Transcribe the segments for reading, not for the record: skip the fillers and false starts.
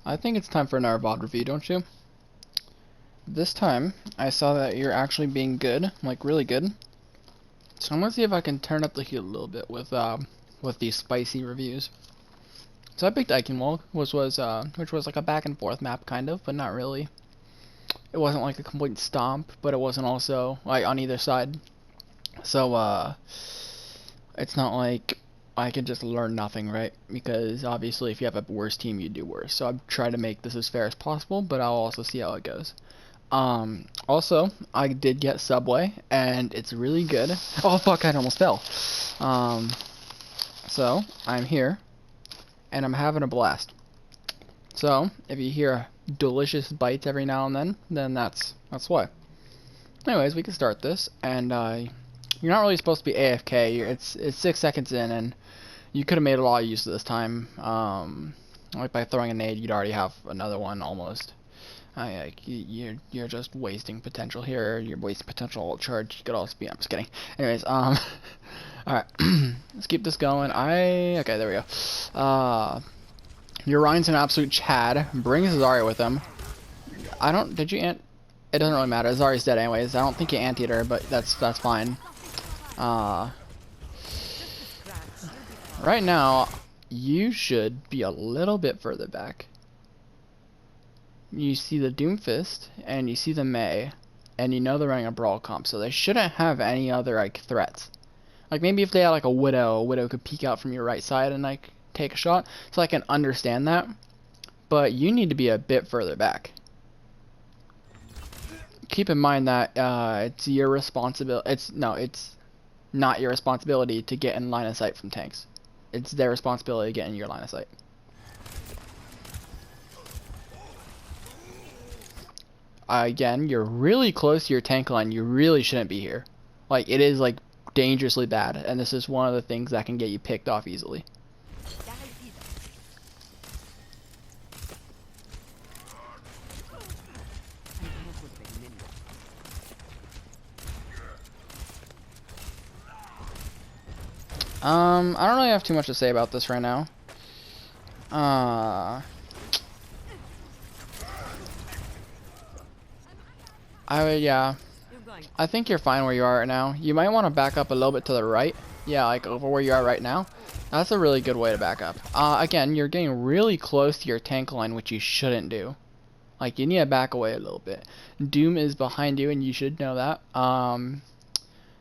I think it's time for another VOD review, don't you? This time, I saw that you're actually being good, like really good. So I'm gonna see if I can turn up the heat a little bit with these spicy reviews. So I picked Eich, which was like a back and forth map kind of, but not really. It wasn't like a complete stomp, but it wasn't also like on either side. So it's not like I could just learn nothing, right? Because obviously if you have a worse team, you do worse. So I've tried to make this as fair as possible, but I'll also see how it goes. Also, I did get Subway, and it's really good. Oh fuck, I almost fell. So, I'm here, and I'm having a blast. So, if you hear delicious bites every now and then that's why. Anyways, we can start this, and you're not really supposed to be AFK. It's 6 seconds in, and you could have made a lot of use of this time. Like by throwing a nade, you'd already have another one almost. You're just wasting potential here. You're wasting potential charge. You could also be. I'm just kidding. Anyways, all right, let's keep this going. Okay, there we go. Your Ryan's an absolute Chad. Bring Zarya with him. Did you ant? It doesn't really matter. Zarya's dead anyways. I don't think you antied her, but that's fine. Right now, you should be a little bit further back. You see the Doomfist, and you see the Mei, and you know they're running a Brawl comp, so they shouldn't have any other, like, threats. Like, maybe if they had, like, a Widow could peek out from your right side and, like, take a shot, so I can understand that. But you need to be a bit further back. Keep in mind that, it's your responsibility, it's not your responsibility to get in line of sight from tanks. It's their responsibility to get in your line of sight. Again, you're really close to your tank line. You really shouldn't be here. Like, it is, like, dangerously bad. And this is one of the things that can get you picked off easily. I don't really have too much to say about this right now. Yeah. I think you're fine where you are right now. You might want to back up a little bit to the right. Yeah, like over where you are right now. That's a really good way to back up. Again, you're getting really close to your tank line, which you shouldn't do. Like, you need to back away a little bit. Doom is behind you, and you should know that.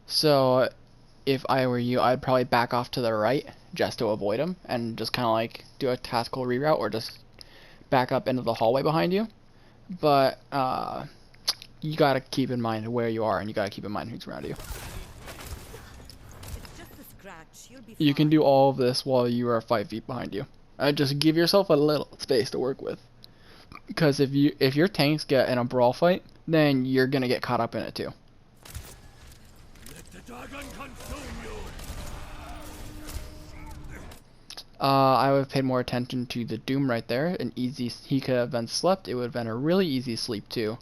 So, if I were you, I'd probably back off to the right just to avoid him, and just kind of like do a tactical reroute, or just back up into the hallway behind you. But, you gotta keep in mind where you are, and you gotta keep in mind who's around you. You can do all of this while you are 5 feet behind you. Just give yourself a little space to work with, because if your tanks get in a brawl fight, then you're gonna get caught up in it too. I would have paid more attention to the Doom right there. He could have been slept. It would have been a really easy sleep too.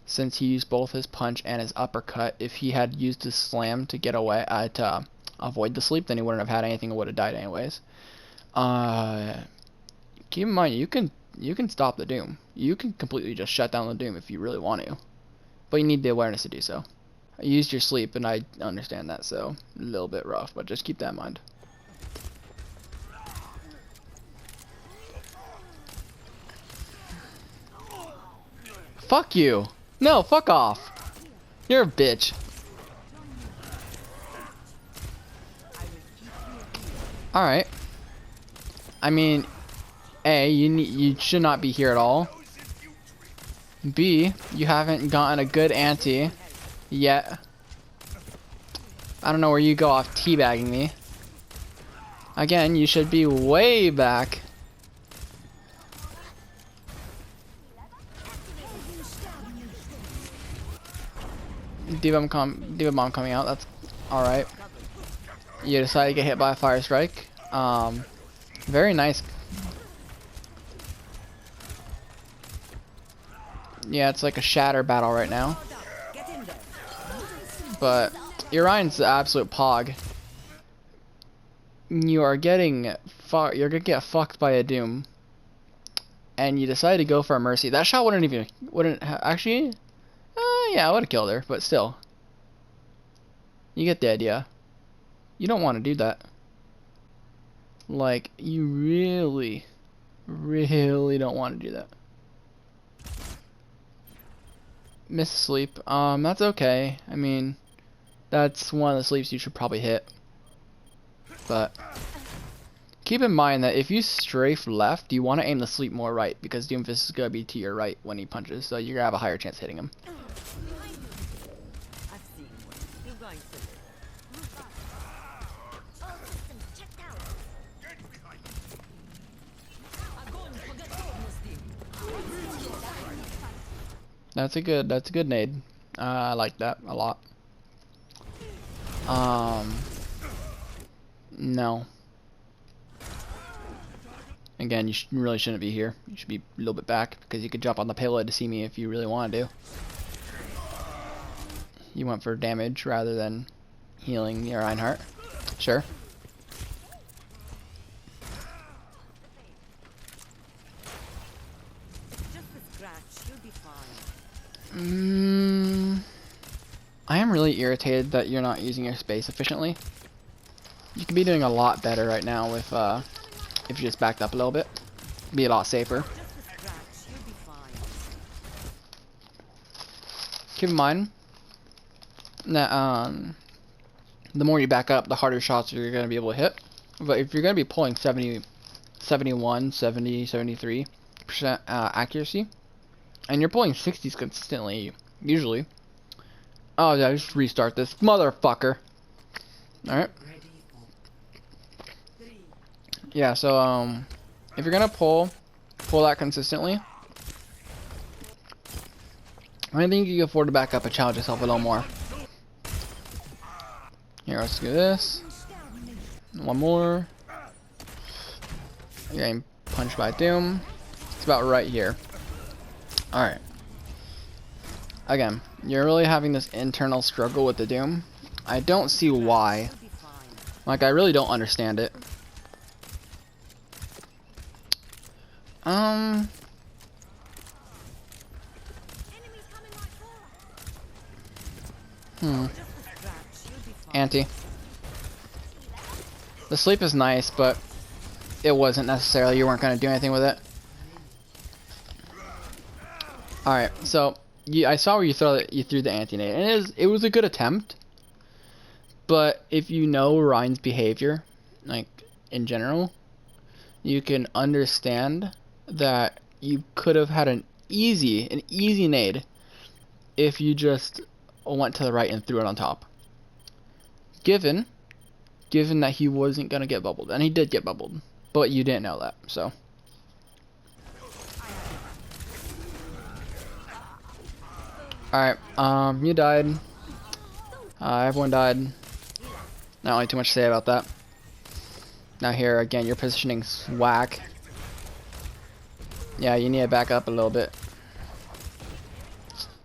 Since he used both his punch and his uppercut, if he had used his slam to get away, to avoid the sleep, then he wouldn't have had anything and would have died anyways. Keep in mind, you can stop the Doom. You can completely just shut down the Doom if you really want to, but you need the awareness to do so. I used your sleep, and I understand that, so a little bit rough, but just keep that in mind. Fuck you! No, fuck off! You're a bitch. Alright. I mean, A, you should not be here at all. B, you haven't gotten a good ante yet. I don't know where you go off teabagging me. Again, you should be way back. Diva bomb coming out. That's all right. You decided to get hit by a fire strike. Very nice. Yeah, it's like a shatter battle right now. But Orion's the absolute pog. you are getting you're gonna get fucked by a Doom, and you decide to go for a Mercy. That shot wouldn't actually. Yeah, I would have killed her, but still. You get the idea. You don't want to do that. Like, you really, really don't want to do that. Miss sleep. That's okay. I mean, that's one of the sleeps you should probably hit. But keep in mind that if you strafe left, you want to aim the sleep more right, because Doomfist is gonna be to your right when he punches, so you're gonna have a higher chance hitting him. That's a good nade. I like that a lot. No. Again, you really shouldn't be here. You should be a little bit back, because you could jump on the payload to see me if you really want to. You went for damage rather than healing your Reinhardt. Sure. I am really irritated that you're not using your space efficiently. You could be doing a lot better right now with if you just backed up a little bit. Be a lot safer. Keep in mind that the more you back up, the harder shots you're going to be able to hit. But if you're going to be pulling 70, 71, 70, 73% accuracy, and you're pulling 60s consistently, usually. Oh yeah, just restart this motherfucker. Alright. Yeah, so if you're gonna pull that consistently, I think you can afford to back up and challenge yourself a little more. Here, let's do this. One more. You're getting punched by Doom. It's about right here. Alright. Again, you're really having this internal struggle with the Doom. I don't see why. Like, I really don't understand it. Anti. The sleep is nice, but it wasn't necessarily. You weren't going to do anything with it. Alright, so I saw where you threw the anti-nade, and it was a good attempt. But if you know Ryan's behavior, like in general, you can understand that you could have had an easy nade if you just went to the right and threw it on top. Given that he wasn't gonna get bubbled, and he did get bubbled, but you didn't know that, so. Alright, you died. Everyone died. Not really too much to say about that. Now here, again, your positioning's whack. Yeah, you need to back up a little bit.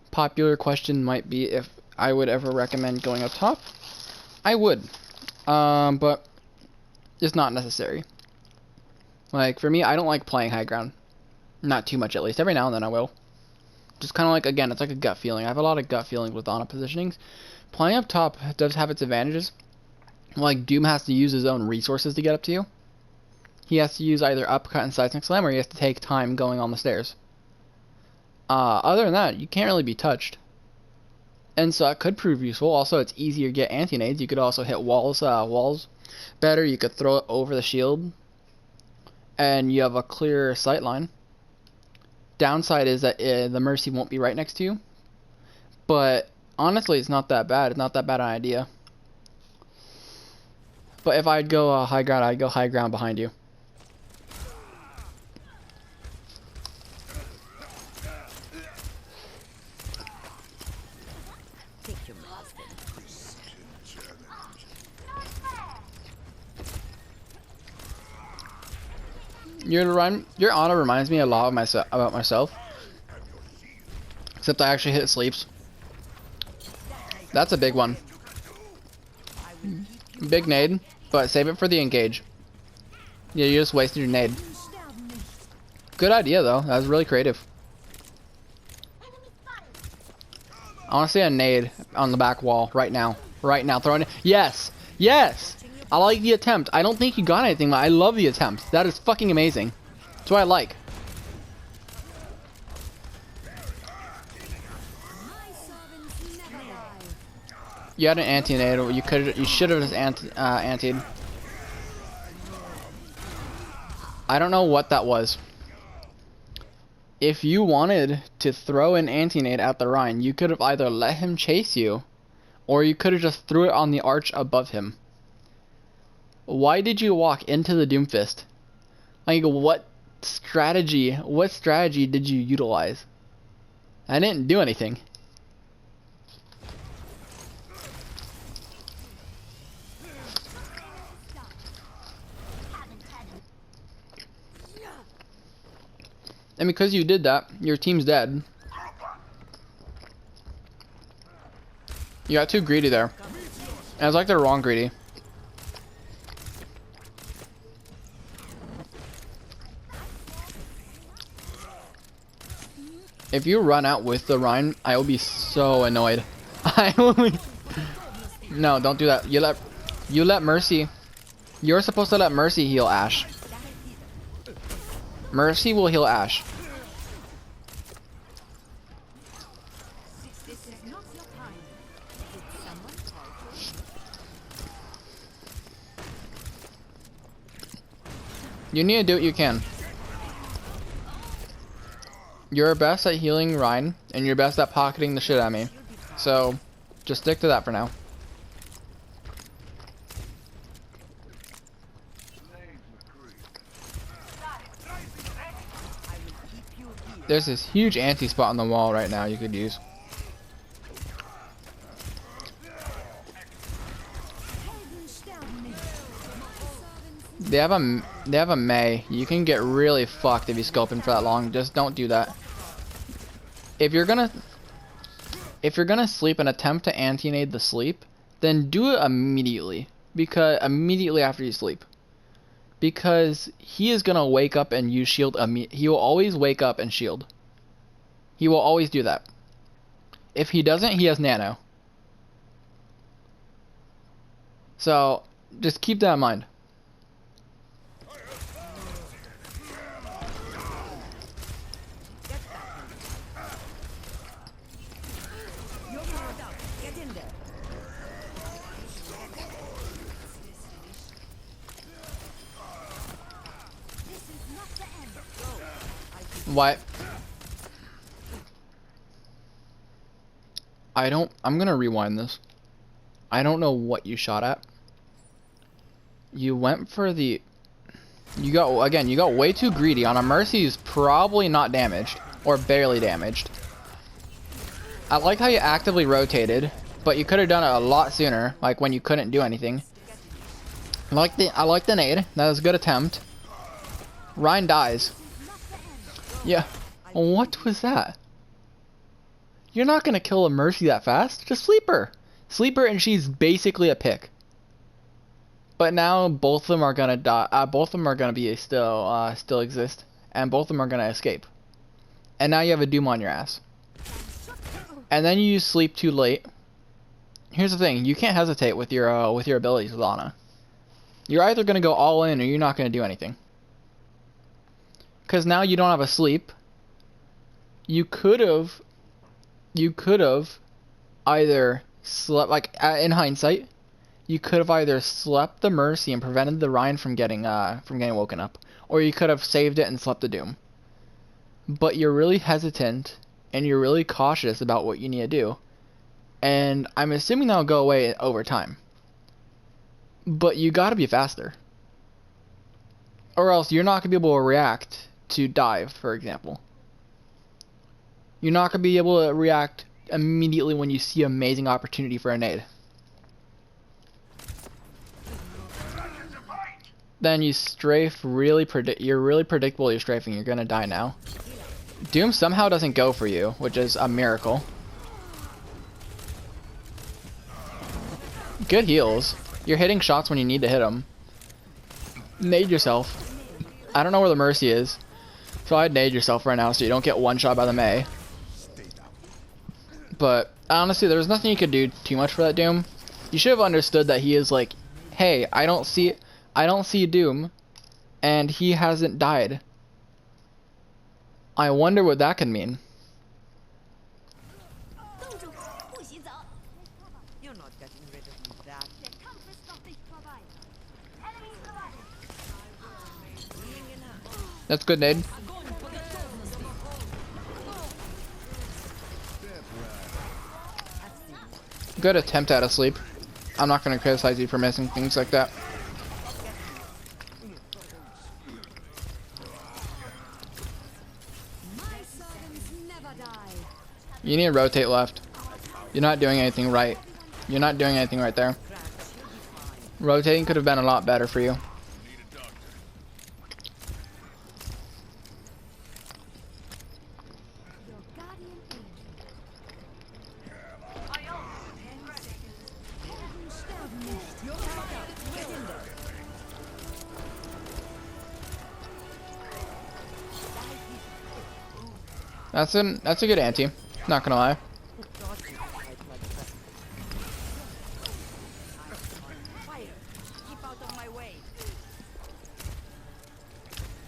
Popular question might be if I would ever recommend going up top. I would. But it's not necessary. Like, for me, I don't like playing high ground. Not too much, at least. Every now and then I will. Just kind of like, again, it's like a gut feeling. I have a lot of gut feelings with Ana positionings. Playing up top does have its advantages. Like, Doom has to use his own resources to get up to you. He has to use either uppercut and seismic slam, or he has to take time going on the stairs. Other than that, you can't really be touched. And so it could prove useful. Also, it's easier to get anti-nades. You could also hit walls better. You could throw it over the shield. And you have a clearer sight line. Downside is that the Mercy won't be right next to you. But honestly, it's not that bad. It's not that bad an idea. But if I'd go high ground, I'd go high ground behind you. Your Ana reminds me a lot of about myself. Except I actually hit sleeps. That's a big one. Big nade, but save it for the engage. Yeah, you just wasted your nade. Good idea though. That was really creative. I want to see a nade on the back wall right now. Right now, throwing it. Yes, yes. I like the attempt. I don't think you got anything, but I love the attempt. That is fucking amazing. That's what I like. You had an anti-nade. You should have just antied. I don't know what that was. If you wanted to throw an anti-nade at the Rhine, you could have either let him chase you, or you could have just threw it on the arch above him. Why did you walk into the Doomfist? Like, what strategy did you utilize? I didn't do anything. And because you did that, your team's dead. You got too greedy there. And it's like they're wrong greedy. If you run out with the Rhine, I will be so annoyed. I will be... No, don't do that. You let Mercy. You're supposed to let Mercy heal Ashe. Mercy will heal Ashe. You need to do what you can. You're best at healing Rhine, and you're best at pocketing the shit out of me. So, just stick to that for now. There's this huge anti-spot on the wall right now you could use. They have a Mei. You can get really fucked if you scoping for that long. Just don't do that. If you're gonna sleep and attempt to anti-nade the sleep, then do it immediately. Because immediately after you sleep. Because he is gonna wake up and use shield. He will always wake up and shield. He will always do that. If he doesn't, he has nano. So just keep that in mind. What? I'm gonna rewind this. I don't know what you shot at. You went for the... You got way too greedy on a Mercy who's probably not damaged. Or barely damaged. I like how you actively rotated, but you could have done it a lot sooner, like when you couldn't do anything. I like the nade. That was a good attempt. Rhine dies. Yeah. What was that? You're not gonna kill a Mercy that fast. Just sleep her. Sleep her and she's basically a pick. But now both of them are gonna die. Both of them are gonna be still exist. And both of them are gonna escape. And now you have a Doom on your ass. And then you use sleep too late. Here's the thing. You can't hesitate with your abilities with Ana. You're either gonna go all in or you're not gonna do anything. Because now you don't have a sleep. You could have either slept, like in hindsight, you could have either slept the Mercy and prevented the Rhine from getting woken up, or you could have saved it and slept the Doom. But you're really hesitant and you're really cautious about what you need to do, and I'm assuming that'll go away over time. But you gotta be faster, or else you're not gonna be able to react to dive, for example. You're not going to be able to react immediately when you see an amazing opportunity for a nade. Then you strafe you're really predictable you're strafing. You're going to die now. Doom somehow doesn't go for you, which is a miracle. Good heals. You're hitting shots when you need to hit them. Nade yourself. I don't know where the Mercy is, so I'd nade yourself right now so you don't get one shot by the Mei. But honestly, there's nothing you could do too much for that Doom. You should have understood that he is like, hey, I don't see Doom, and he hasn't died. I wonder what that could mean. That's good, nade. Good attempt at a sleep. I'm not going to criticize you for missing things like that. You need to rotate left. You're not doing anything right. You're not doing anything right there. Rotating could have been a lot better for you. That's a good ante. Not gonna lie.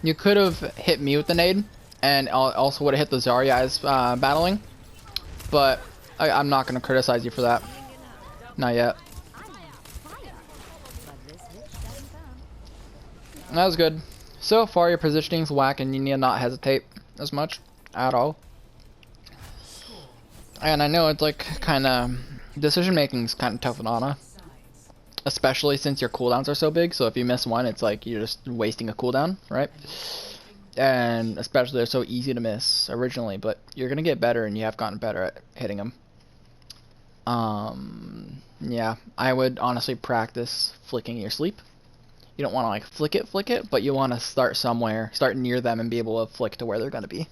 You could have hit me with the nade, and also would have hit the Zarya as battling. But I'm not gonna criticize you for that. Not yet. That was good. So far, your positioning's whack, and you need to not hesitate as much at all. And I know it's like kind of decision making is kind of tough with Ana, especially since your cooldowns are so big. So if you miss one, it's like you're just wasting a cooldown, right? And especially they're so easy to miss originally, but you're gonna get better, and you have gotten better at hitting them. Yeah, I would honestly practice flicking your sleep. You don't want to like flick it, but you want to start somewhere, start near them, and be able to flick to where they're gonna be.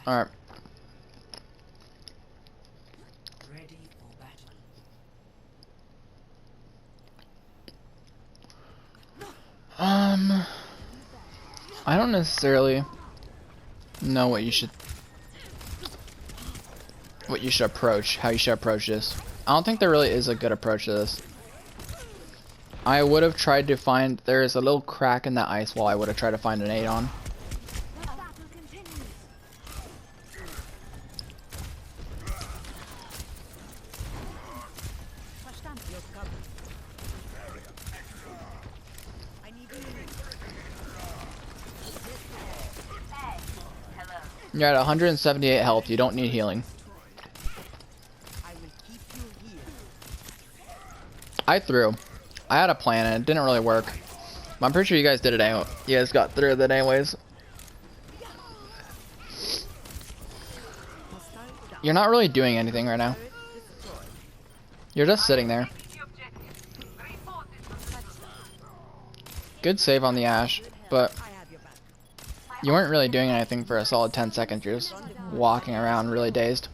All right. Ready for battle. I don't necessarily know what you should approach, how you should approach this. I don't think there really is a good approach to this. I would have tried to find, there's a little crack in that ice wall I would have tried to find an 8 on. You're at 178 health, you don't need healing. I threw. I had a plan and it didn't really work. But I'm pretty sure you guys did it anyway. You guys got through it anyways. You're not really doing anything right now. You're just sitting there. Good save on the Ashe, but you weren't really doing anything for a solid 10 seconds. You're just walking around really dazed.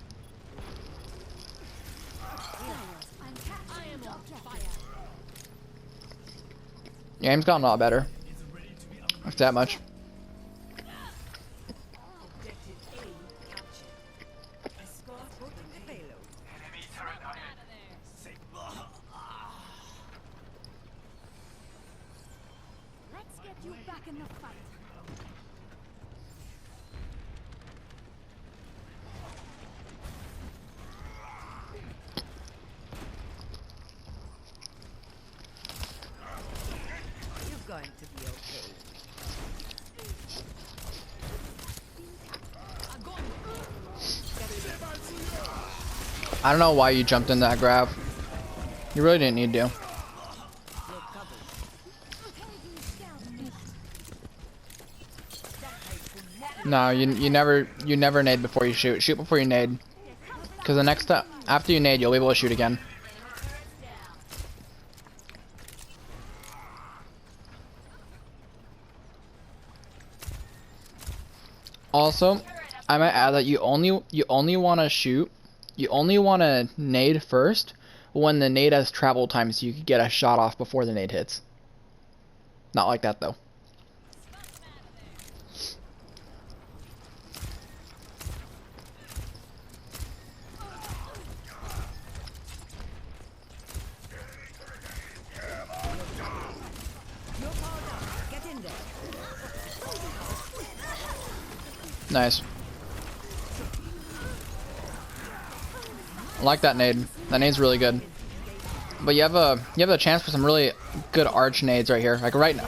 Your aim's gotten a lot better. If that much. Let's get you back in the fight. Going to be okay. I don't know why you jumped in that grab. You really didn't need to. No, you never nade before you shoot. Shoot before you nade. Because the next time after you nade, you'll be able to shoot again. Also, I might add that you only want to shoot, you only want to nade first when the nade has travel time, so you can get a shot off before the nade hits. Not like that though. Nice. I like that nade. That nade's really good. But you have a chance for some really good arch nades right here. Like right now.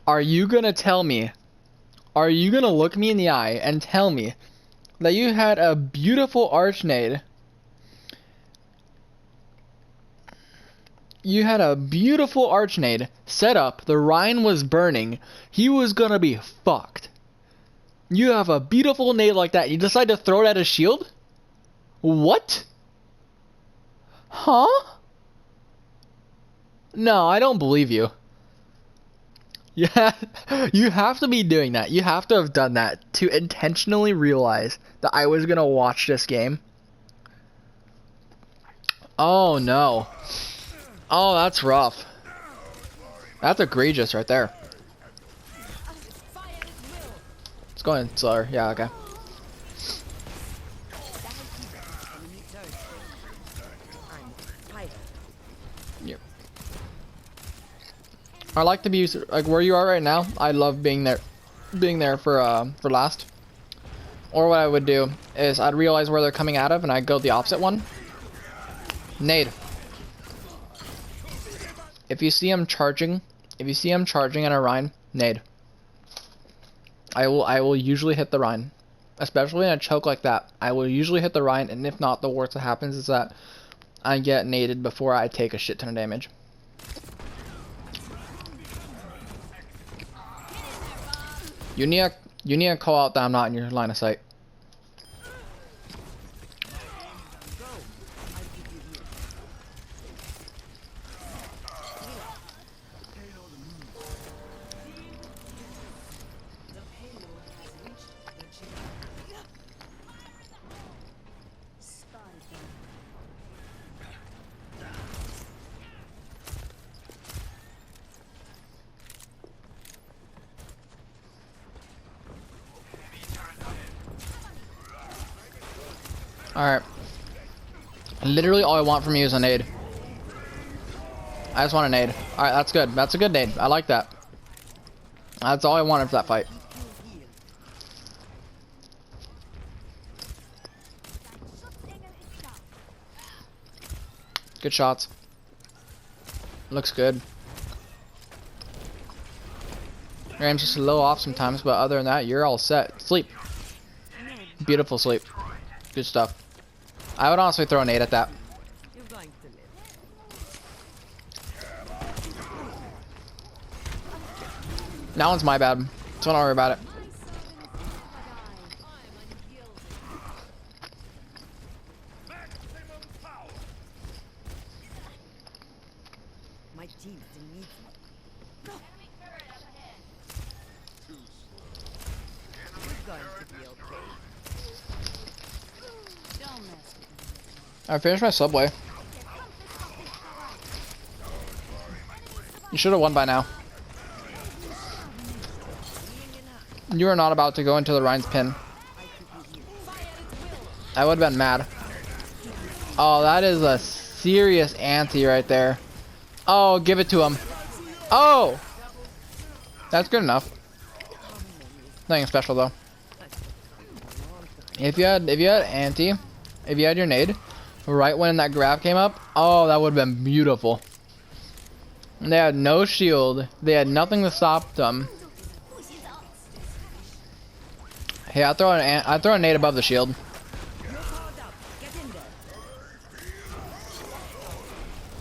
Are you gonna tell me? Are you gonna look me in the eye and tell me that you had a beautiful arch nade? You had a beautiful arch nade set up. The Rhine was burning. He was gonna be fucked. You have a beautiful nade like that. You decide to throw it at a shield? What? Huh? No, I don't believe you. Yeah, you have to be doing that. You have to have done that to intentionally realize that I was gonna watch this game. Oh no. Oh, that's rough. That's egregious right there. It's going slower. Yeah, okay. Yep. I like to be like where you are right now. I love being there for last. Or what I would do is I'd realize where they're coming out of and I'd go the opposite one. Nade. If you see him charging in a Rhine, nade. I will usually hit the Rhine. Especially in a choke like that. I will usually hit the Rhine, and if not, the worst that happens is that I get naded before I take a shit ton of damage. You need to call out that I'm not in your line of sight. Alright. Literally all I want from you is a nade. I just want a nade. Alright, that's good. That's a good nade. I like that. That's all I wanted for that fight. Good shots. Looks good. Your aim's just a little off sometimes, but other than that, you're all set. Sleep. Beautiful sleep. Good stuff. I would honestly throw an 8 at that. That one's my bad, so don't worry about it. My team still needs me. You're going to be okay. I finished my subway. You should have won by now. You are not about to go into the Rhine's pin. I would have been mad. Oh, that is a serious anti right there. Oh, give it to him. Oh! That's good enough. Nothing special though. If you had anti, if you had your nade, right when that grab came up, oh, that would have been beautiful. They had no shield. They had nothing to stop them. Hey, I throw a nade above the shield.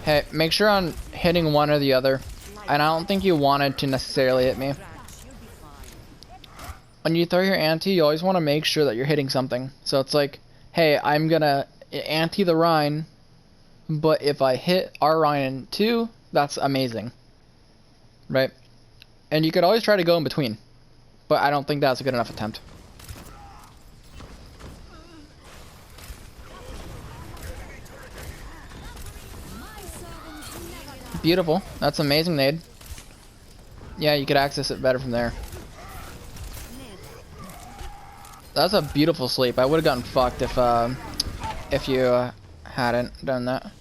Hey, make sure I'm hitting one or the other. And I don't think you wanted to necessarily hit me. when you throw your anti, you always want to make sure that you're hitting something. So it's like, hey, I'm gonna anti the Rhine, but if I hit our Rhine too, that's amazing, right? And you could always try to go in between, but I don't think that's a good enough attempt. Beautiful. That's amazing, nade. Yeah, you could access it better from there. That's a beautiful sleep. I would have gotten fucked if you hadn't done that.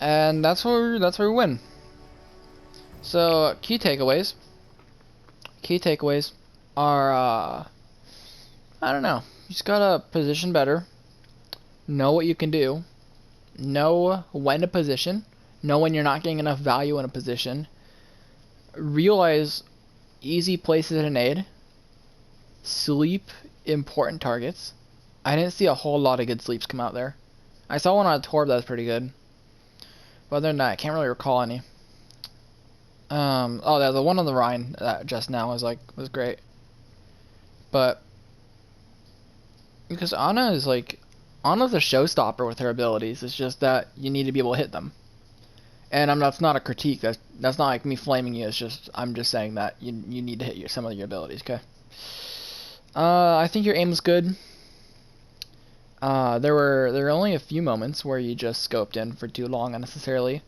And that's where we win. So key takeaways. Key takeaways are I don't know. You just gotta position better. Know what you can do. Know when to position. Know when you're not getting enough value in a position. Realize easy places to nade. Sleep important targets. I didn't see a whole lot of good sleeps come out there. I saw one on a Torb that was pretty good. But other than that, I can't really recall any. Oh, the one on the Rhine just now was great. But because Anna's a showstopper with her abilities. It's just that you need to be able to hit them. And that's not a critique. That's not like me flaming you. It's just I'm just saying that you need to hit some of your abilities. Okay. I think your aim was good. There were only a few moments where you just scoped in for too long unnecessarily.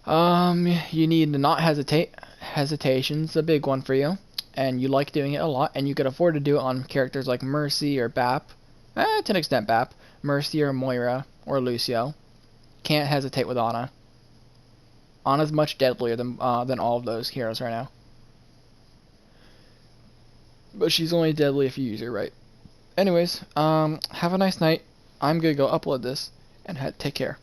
You need to not hesitate. Hesitation's a big one for you, and you like doing it a lot, and you could afford to do it on characters like Mercy or Bap. To an extent, Bap. Mercy or Moira or Lucio. Can't hesitate with Ana. Ana's much deadlier than all of those heroes right now. But she's only deadly if you use her right. Anyways, have a nice night. I'm gonna go upload this, and take care.